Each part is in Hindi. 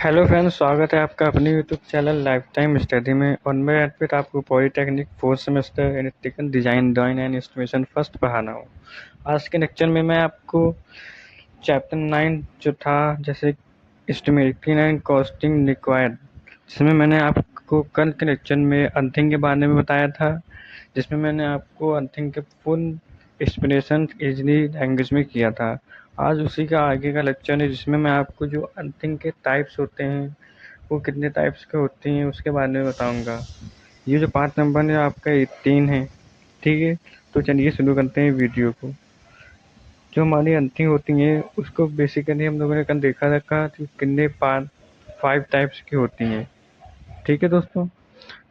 हेलो फ्रेंड्स, स्वागत है आपका अपने YouTube channel life time study में। और मैं अर्पित आपको polytechnic fourth semester electrical design and estimation first पढ़ाना हूँ। आज के लेक्चर में मैं आपको चैप्टर 9 जो था, जैसे एस्टिमेटिंग एंड कॉस्टिंग रिक्वायर्ड, जिसमें मैंने आपको कल के लेक्चर में अर्थिंग के बारे में बताया था, जिसमें मैंने आपको अर्थिंग के फुल एक्सप्लेनेशन इजली लैंग्वेज में किया था। आज उसी का आगे का लेक्चर है, जिसमें मैं आपको जो अर्थिंग के टाइप्स होते हैं वो कितने टाइप्स के होते हैं उसके बारे में बताऊंगा। ये जो पार्ट नंबर है आपका 18 है, ठीक है। तो चलिए शुरू करते हैं वीडियो को। जो हमारी अर्थिंग होती है उसको बेसिकली हम लोगों ने कल देखा था कि कितने पार्ट 5 टाइप्स की होती हैं, ठीक है दोस्तों।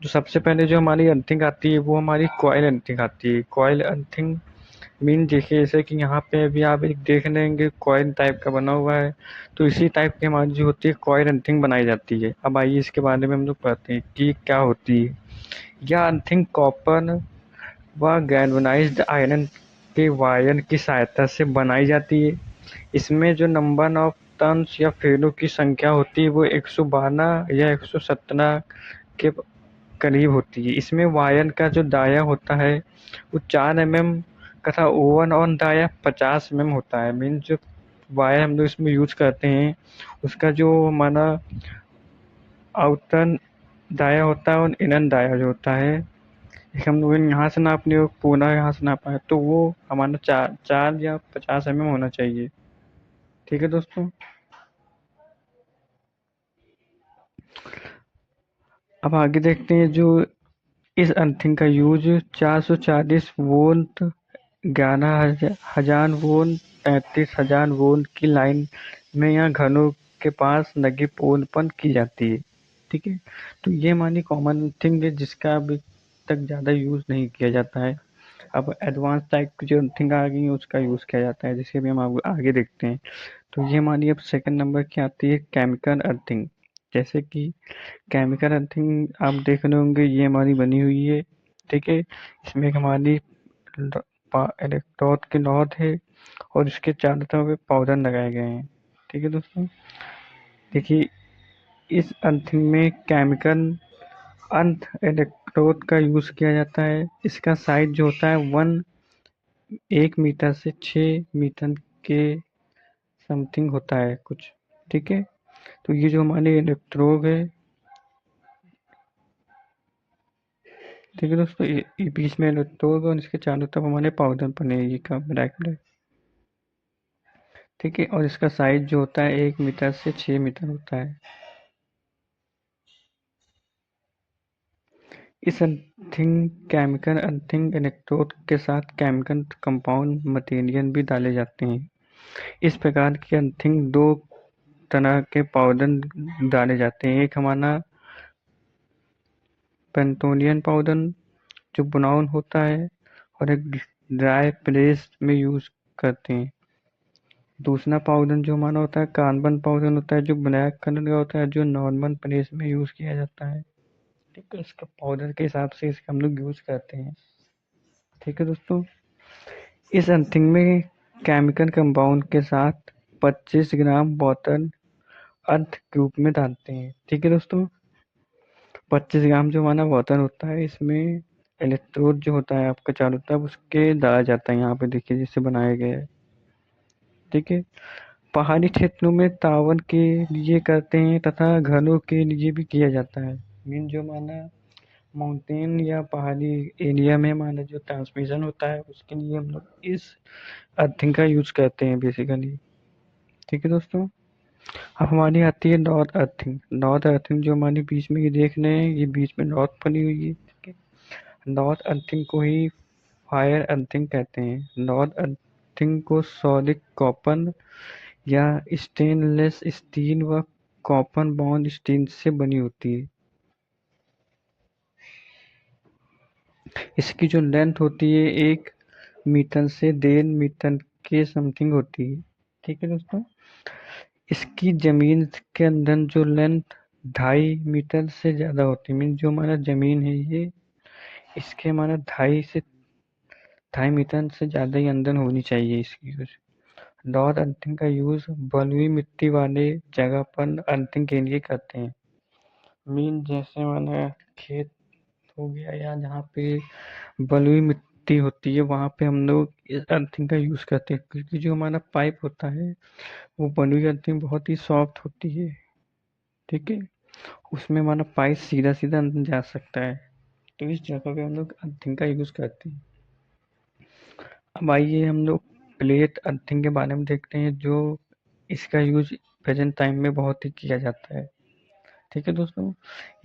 जो सबसे पहले जो हमारी अर्थिंग आती है वो हमारी कॉइल अर्थिंग आती है। कॉइल अर्थिंग मीन देखिए, जैसे कि यहाँ पे अभी आप एक देख लेंगे कॉइल टाइप का बना हुआ है, तो इसी टाइप की हमारी जो होती है कॉइल अर्थिंग बनाई जाती है। अब आइए इसके बारे में हम लोग पढ़ते हैं कि क्या होती है। यह अर्थिंग कॉपर व गैल्वेनाइज्ड आयरन के वायर की सहायता से बनाई जाती है। इसमें जो नंबर ऑफ टर्न्स या फेरों की संख्या होती है वो 112 या 117 के करीब होती है। इसमें वायर का जो दायरा होता है वो 4 mm तथा ओवन और दायरा 50 mm होता है। मीन्स जो वायर हम लोग इसमें यूज करते हैं उसका जो हमारा आउटर दायरा होता है और इनर दायरा जो होता है, एक हम लोग यहाँ से नापने और पूरा यहाँ से नापा है तो वो हमारा 4 या 50 mm होना चाहिए, ठीक है दोस्तों। अब आगे देखते हैं जो इस अर्थिंग का यूज 440 वोल्ट, 11,000 वोल्ट, 33,000 वोल्ट की लाइन में या घरों के पास लगे पोल पर की जाती है, ठीक है। तो ये हमारी कॉमन थिंग है जिसका अभी तक ज़्यादा यूज़ नहीं किया जाता है। अब एडवांस टाइप की जो थिंग आ गई है उसका यूज़ किया जाता है, जिसे भी हम आगे देखते हैं। तो ये हमारी अब सेकंड नंबर की आती है केमिकल अर्थिंग। जैसे कि केमिकल अर्थिंग आप देख रहे होंगे, ये हमारी बनी हुई है, ठीक है। इसमें एक हमारी इलेक्ट्रोड की नॉट है और इसके चारों तरफ पे पाउडर लगाए गए हैं, ठीक है दोस्तों। देखिए, इस अर्थिंग में केमिकल अर्थ इलेक्ट्रोड का यूज़ किया जाता है। इसका साइज जो होता है 1 मीटर से 6 मीटर के समथिंग होता है कुछ, ठीक है। तो ये जो हमारे इलेक्ट्रोड है, ठीक है दोस्तों, ये बीच में इलेक्ट्रोड और इसके चारों तरफ हमारे पाउडर बने हैं, ये का ब्लैक ब्लैक, ठीक है। और इसका साइज जो होता है 1 मीटर से 6 मीटर होता है। इस अर्थिंग केमिकल अर्थिंग इलेक्ट्रोड के साथ केमिकल कंपाउंड मटेरियल भी डाले जाते हैं। इस प्रकार की अर्थिंग दो तरह के पाउडर डाले जाते हैं। एक हमारा पेंटोनियम पाउडर जो ब्राउन होता है और एक ड्राई प्रेस में यूज करते हैं। दूसरा पाउडर जो हमारा होता है कार्बन पाउडर होता है, जो ब्लैक कलर का होता है, जो नॉर्मल प्रेस में यूज किया जाता है, ठीक है। इसका पाउडर के हिसाब से इसका हम लोग यूज करते हैं, ठीक है दोस्तों। इस अर्थिंग में केमिकल कंपाउंड के साथ 25 ग्राम बोतल अर्थ क्यूब में डालते हैं, ठीक है दोस्तों। 25 ग्राम जो हमारा वाटर होता है, इसमें इलेक्ट्रोड जो होता है आपका चारों तरफ उसके डाला जाता है। यहाँ पे देखिए जिससे बनाया गया है, ठीक है। पहाड़ी क्षेत्रों में टावर के लिए करते हैं तथा घरों के लिए भी किया जाता है। मीन जो हमारा माउंटेन या पहाड़ी एरिया में हमारा जो ट्रांसमिशन होता है उसके लिए हम लोग इस अर्थिंग का यूज करते हैं बेसिकली, ठीक है दोस्तों। अब हमारी आती है नॉर्थ अर्थिंग। नॉर्थ अर्थिंग जो हमारी बीच में ये देख रहे हैं, ये बीच में नॉर्थ बनी हुई है, ठीक है। नॉर्थ अर्थिंग को ही फायर अर्थिंग कहते हैं। नॉर्थ अर्थिंग को सॉलिड कॉपर या स्टेनलेस स्टील व कॉपर बॉन्ड स्टील से बनी होती है। इसकी जो लेंथ होती है 1 मीटर से 1.5 मीटर के समथिंग होती है, ठीक है दोस्तों। इसकी जमीन के अंदर जो लेंथ 2.5 मीटर से ज़्यादा होती है। मीन जो हमारा जमीन है ये, इसके हमारा 2.5 मीटर से ज़्यादा ही अंदर होनी चाहिए इसकी कुछ। डॉट अर्थिंग का यूज बलुई मिट्टी वाले जगह पर अर्थिंग के लिए करते हैं। मीन जैसे माना खेत हो गया या जहाँ पे बलुई मिट्टी होती है वहाँ पे हम लोग इस अर्थिंग का यूज करते हैं, क्योंकि जो हमारा पाइप होता है वो बलुई अर्थिंग बहुत ही सॉफ्ट होती है। ठीक है, उसमें हमारा पाइप सीधा सीधा अंदर जा सकता है, तो इस जगह पे हम लोग अर्थिंग का यूज करते हैं। अब आइए हम लोग प्लेट अर्थिंग के बारे में देखते हैं, जो इसका यूज प्रेजेंट टाइम में बहुत ही किया जाता है। ठीक है दोस्तों,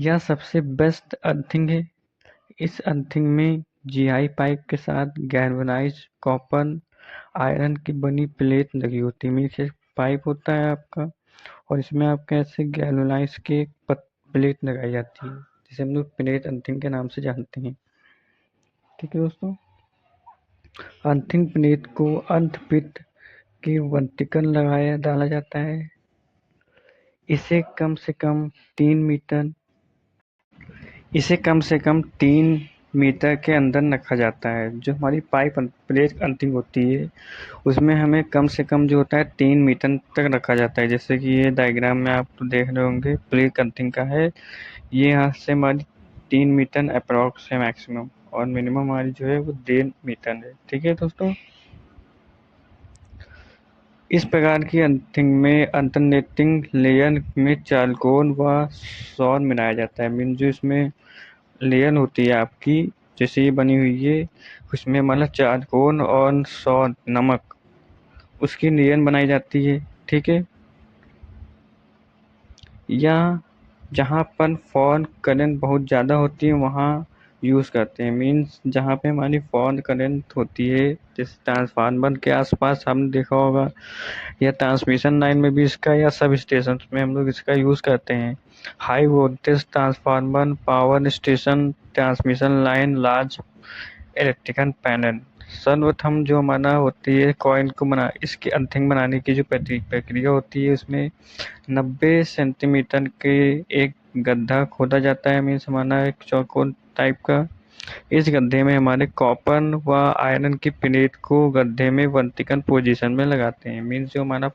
यह सबसे बेस्ट अर्थिंग है। इस अर्थिंग में जीआई पाइप के साथ गैल्वेनाइज्ड कॉपर आयरन की बनी प्लेट लगी होती है। नीचे पाइप होता है आपका, और इसमें आपका ऐसे गैल्वेनाइज के प्लेट लगाई जाती है, जिसे हम लोग प्लेट अर्थिंग के नाम से जानते हैं। ठीक है दोस्तों, अर्थिंग प्लेट को अर्थ पिट के वर्टिकल लगाया डाला जाता है। इसे कम से कम 3 मीटर इसे कम से कम 3 मीटर के अंदर रखा जाता है। जो हमारी पाइप प्लेट अर्थिंग होती है उसमें हमें कम से कम जो होता है 3 मीटर तक रखा जाता है। जैसे कि ये डायग्राम में आप तो देख रहे होंगे प्लेट अर्थिंग का है। ये यहाँ से हमारी 3 मीटर अप्रॉक्स है मैक्सिमम, और मिनिमम हमारी जो है वो 1.5 मीटर है। ठीक है दोस्तों, इस प्रकार की अर्थिंग में अल्टरनेटिंग लेयर में चारकोल व सौर मिलाया जाता है। मीन जो इसमें लेयर होती है आपकी, जैसे ये बनी हुई है, उसमें मतलब चारकोल और सौर नमक उसकी लेयर बनाई जाती है। ठीक है, या जहाँ पर फॉल करंट बहुत ज़्यादा होती है वहाँ यूज़ करते हैं। मीन्स जहाँ पे हमारी फॉल करंट होती है, जैसे ट्रांसफार्मर के आसपास हमने देखा होगा, या ट्रांसमिशन लाइन में भी इसका, या सब स्टेशन में हम लोग इसका यूज़ करते हैं। High voltage transformer, power station, transmission line, large electrical panel. सर्वप्रथम जो हमारा होती है कॉइल को बना इसकी अर्थिंग बनाने की जो प्रक्रिया होती है, उसमें 90 सेंटीमीटर के एक गड्ढा खोदा जाता है। मीन्स हमारा एक चौकोर टाइप का। इस गड्ढे में हमारे कॉपर व आयरन की प्लेट को गड्ढे में वर्टिकल पोजीशन में लगाते हैं। मीन्स जो हमारा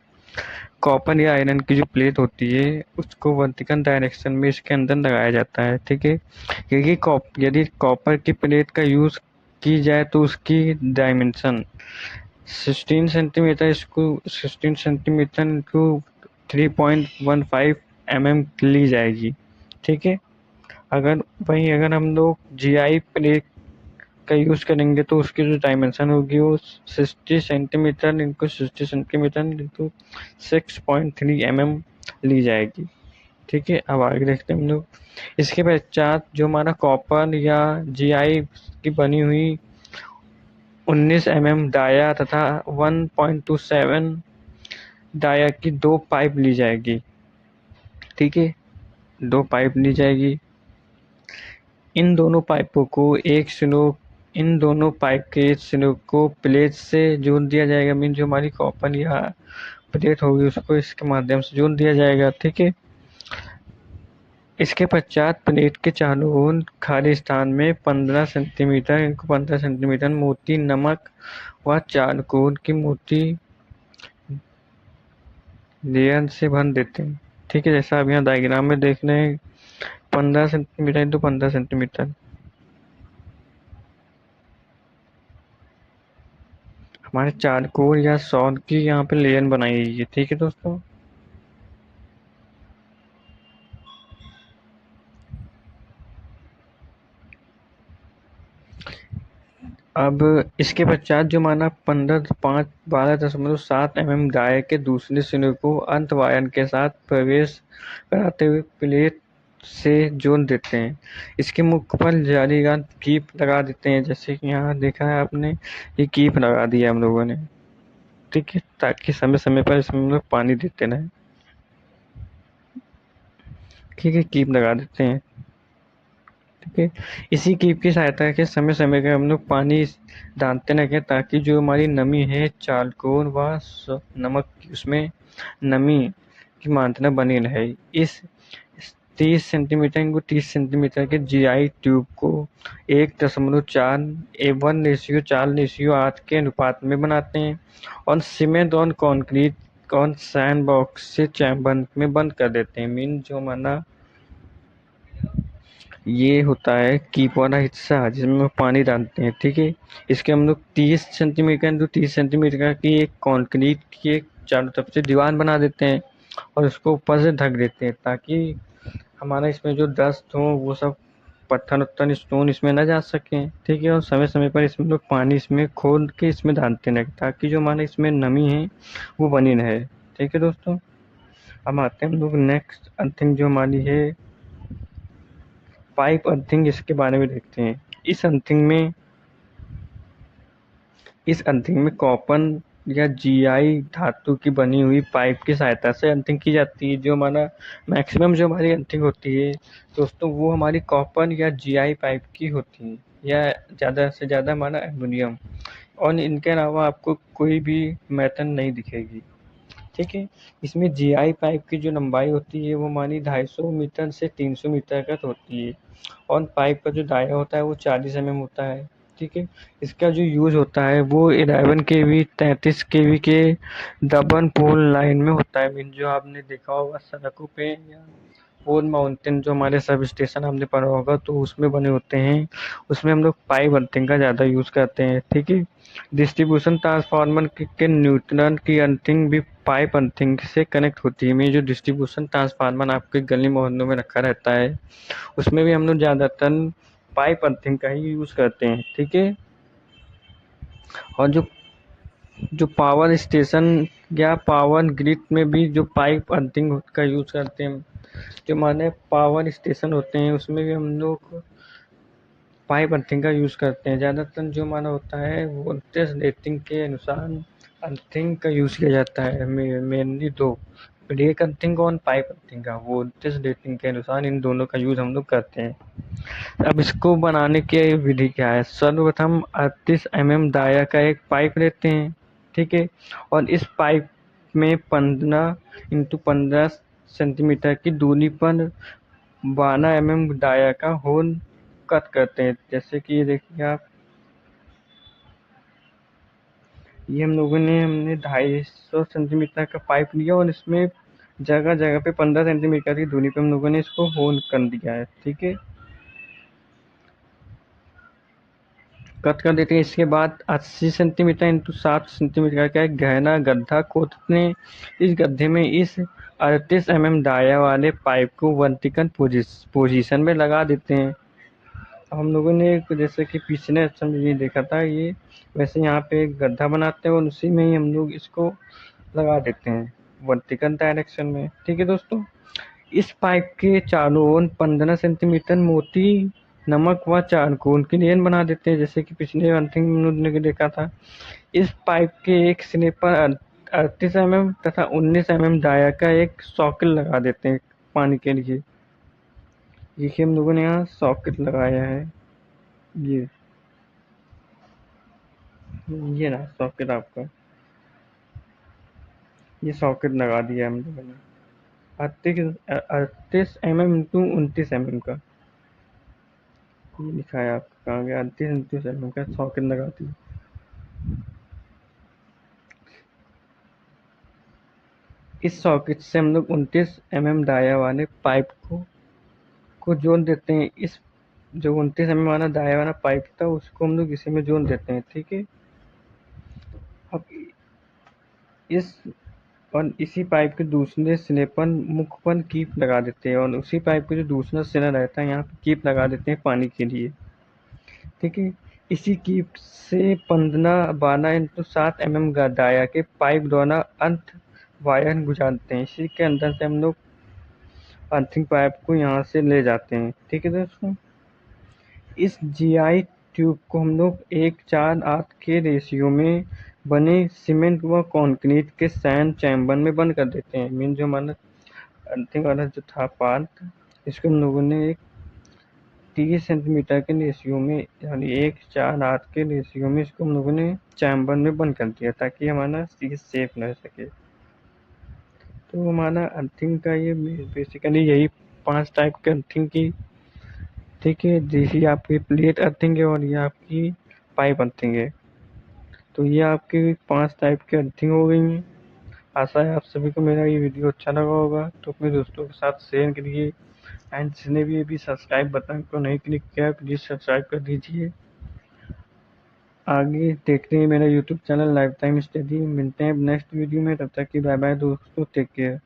कॉपर या आयरन की जो प्लेट होती है उसको वर्टिकल डायरेक्शन में इसके अंदर लगाया जाता है। ठीक है, क्योंकि यदि कॉपर की प्लेट का यूज की जाए तो उसकी डायमेंशन 16 सेंटीमीटर को 3.15 mm ली जाएगी। ठीक है, अगर हम लोग जीआई प्लेट का यूज़ करेंगे तो उसकी जो डायमेंशन होगी वो 60 centimetre into 60 centimetre into 6.3 mm ली जाएगी। ठीक है, अब आगे देखते हैं हम लोग। इसके पश्चात जो हमारा कॉपर या जीआई की बनी हुई 19 mm डाया तथा 1.27 डाया की 2 पाइप ली जाएगी। ठीक है, 2 पाइप ली जाएगी। इन दोनों पाइपों को इन दोनों पाइप के सिरों को प्लेट से जोड़ दिया जाएगा। मीन जो हमारी कॉपर या प्लेट होगी उसको इसके माध्यम से जोड़ दिया जाएगा। ठीक है, इसके पश्चात प्लेट के चारों ओर खाली स्थान में 15 सेंटीमीटर मोटी नमक व चारकोल की मोटी लेयर से भर देते हैं। ठीक है, जैसा आप यहाँ डायग्राम में देख रहे हैं 15 सेंटीमीटर इंटू 15 सेंटीमीटर हमारे चारकोल या सौर की यहाँ पे लेयर बनाई गई है। ठीक है दोस्तों, अब इसके पश्चात जो माना 12.7 mm डाय के दूसरे सिरे को अंत वायर के साथ प्रवेश कराते हुए प्लेट से जोड़ देते हैं। इसके मुख पर जालीदार कीप लगा देते हैं, जैसे कि यहाँ देखा है आपने, ये कीप लगा दिया हम लोगों ने। ठीक है, ताकि समय समय पर इसमें हम लोग पानी देते रहें। ठीक है, कीप लगा देते हैं। ठीक है, इसी कीप की सहायता के समय समय पर हम लोग पानी डालते रहें, ताकि जो हमारी नमी है चारकोल व नमक की, उसमें नमी की मात्रा बनी रहे। इस 30 सेंटीमीटर इंटू 30 सेंटीमीटर के जीआई ट्यूब को 1.4 1:4:8 के अनुपात में बनाते हैं और सीमेंट और कंक्रीट और सैंड बॉक्स से चैम्बर में बंद कर देते हैं। मीन जो माना ये होता है कीप वाला हिस्सा जिसमें हम पानी डालते हैं, ठीक है। इसके हम लोग 30 सेंटीमीटर इंटू 30 सेंटीमीटर की एक कंक्रीट की एक चारों तरफ से दीवार बना देते हैं और उसको ऊपर से ढक देते हैं ताकि हमारा इसमें जो डस्ट हो वो सब पत्थर उत्थर स्टोन इसमें ना जा सकें, ठीक है। और समय समय पर इसमें लोग पानी इसमें खोद के इसमें डालते रहें ताकि जो हमारे इसमें नमी है वो बनी रहे, ठीक है दोस्तों। अब आते हैं हम लोग नेक्स्ट अर्थिंग जो हमारी है पाइप अर्थिंग, इसके बारे में देखते हैं। इस अर्थिंग में कॉपर या जीआई धातु की बनी हुई पाइप की सहायता से अर्थिंग की जाती है। जो हमारा मैक्सिमम जो हमारी अर्थिंग होती है दोस्तों वो हमारी कॉपर या जीआई पाइप की होती है या ज़्यादा से ज़्यादा हमारा एल्युमिनियम, और इनके अलावा आपको कोई भी मेटल नहीं दिखेगी, ठीक है। इसमें जीआई पाइप की जो लंबाई होती है वो हमारी 250 मीटर से 300 मीटर तक होती है और पाइप का जो दायरा होता है वो 40 mm होता है, ठीक है। इसका जो यूज होता है वो 11 kV 33 kV के डबल पोल लाइन में होता है। मीन जो आपने देखा होगा सड़कों पे या पोल माउंटेन जो हमारे सब स्टेशन आपने पढ़ा होगा तो उसमें बने होते हैं, उसमें हम लोग पाइप अर्थिंग का ज़्यादा यूज करते हैं, ठीक है। डिस्ट्रीब्यूशन ट्रांसफार्मर के न्यूट्रल की अर्थिंग भी पाइप अर्थिंग से कनेक्ट होती है। में जो डिस्ट्रीब्यूशन ट्रांसफार्मर आपके गली मोहल्लों में रखा रहता है उसमें भी हम लोग ज़्यादातर पाइप अर्थिंग का ही यूज़ करते हैं, ठीक है। और जो जो पावर स्टेशन या पावर ग्रिड में भी जो पाइप अर्थिंग का यूज़ करते हैं, जो माने पावर स्टेशन होते हैं उसमें भी हम लोग पाइप अर्थिंग का यूज़ करते हैं। ज़्यादातर जो माना होता है वोल्टेज रेटिंग के अनुसार अर्थिंग का यूज़ किया जाता है। मेनली दो, ब्रेक अर्थिंग और पाइप अर्थिंग का वोल्टेज रेटिंग के अनुसार इन दोनों का यूज़ हम लोग करते हैं। अब इसको बनाने की विधि क्या है? सर्वप्रथम 38 mm दायरा का एक पाइप लेते हैं, ठीक है। और इस पाइप में 15 x 15 सेंटीमीटर की दूरी पर 12 mm दायरा का होल कट करते हैं। जैसे कि ये देखिए आप, ये हमने 250 सेंटीमीटर का पाइप लिया और इसमें जगह जगह पे 15 सेंटीमीटर की दूरी पे हम लोगों ने इसको होल कर दिया है, ठीक है। कट कर देते हैं। इसके बाद 80 सेंटीमीटर इंटू 60 सेंटीमीटर का एक गहरा गड्ढा खोदते हैं। इस गड्ढे में इस 38 mm दायरा वाले पाइप को वर्टिकल पोजीशन में लगा देते हैं। हम लोगों ने जैसे कि पिछले लेक्चर में ये देखा था, ये वैसे यहाँ पे एक गड्ढा बनाते हैं और उसी में ही हम लोग इसको लगा देते हैं वर्टिकल डायरेक्शन में, ठीक है दोस्तों। इस पाइप के चारों ओर 15 सेंटीमीटर मोटी नमक व चारकोल की लेन बना देते हैं, जैसे कि पिछले अंतिम ने देखा था। इस पाइप के एक सिरे पर 38 mm तथा 19 mm दायरा का एक सॉकेट लगा देते हैं पानी के लिए। देखिए हम लोगों ने यहाँ सॉकेट लगाया है, ये ना सॉकेट आपका, ये सॉकेट लगा दिया हम लोगों ने 38 mm इंटू 29 mm का, ये लिखा है आपका कहाँ गया, 38 mm का सॉकेट लगा दिया। इस सॉकेट से हम लोग 29 mm दायरा वाले पाइप को जोड़ देते हैं। इस जो 29 mm वाला दायरा वाला पाइप था उसको हम लोग इसी में जोड़ देते हैं, ठीक है। अब इसी पाइप के दूसरे सिरे पर मुख पर कीप लगा देते हैं और उसी पाइप का जो दूसरा सिरा रहता है यहाँ पे कीप लगा देते हैं पानी के लिए, ठीक है। इसी कीप से 12 इंटू 7 mm दायरा के पाइप द्वारा अर्थ वायर गुजारते हैं। इसी के अंदर से हम लोग अर्थिंग पाइप को यहाँ से ले जाते हैं, ठीक है दोस्तों। इस जीआई ट्यूब को हम लोग 1:4:8 के रेशियो में बने सीमेंट व कंक्रीट के सैंड चैम्बर में बंद कर देते हैं। मीन जो हमारा अर्थिंग वाला जो था पार्ट, इसको हम लोगों ने एक 30 सेंटीमीटर के रेशियो में यानी 1:4:8 के रेशियो में इसको हम लोगों ने चैम्बर में बंद कर दिया ताकि हमारा चीज सेफ रह सके। तो हमारा अर्थिंग का ये बेसिकली यही 5 टाइप के अर्थिंग की, ठीक है। जैसी आपकी प्लेट अर्थिंग है और ये आपकी पाइप अर्थिंग है। तो ये आपकी 5 टाइप की अर्थिंग हो गई हैं। आशा है आप सभी को मेरा ये वीडियो अच्छा लगा होगा, तो अपने दोस्तों के साथ शेयर करिए। एंड जिसने भी अभी सब्सक्राइब बटन को नहीं क्लिक किया है प्लीज़ सब्सक्राइब कर दीजिए। आगे देखते हैं मेरा YouTube channel life time study. मिलते हैं नेक्स्ट वीडियो में, तब तक की बाय बाय दोस्तों, टेक केयर।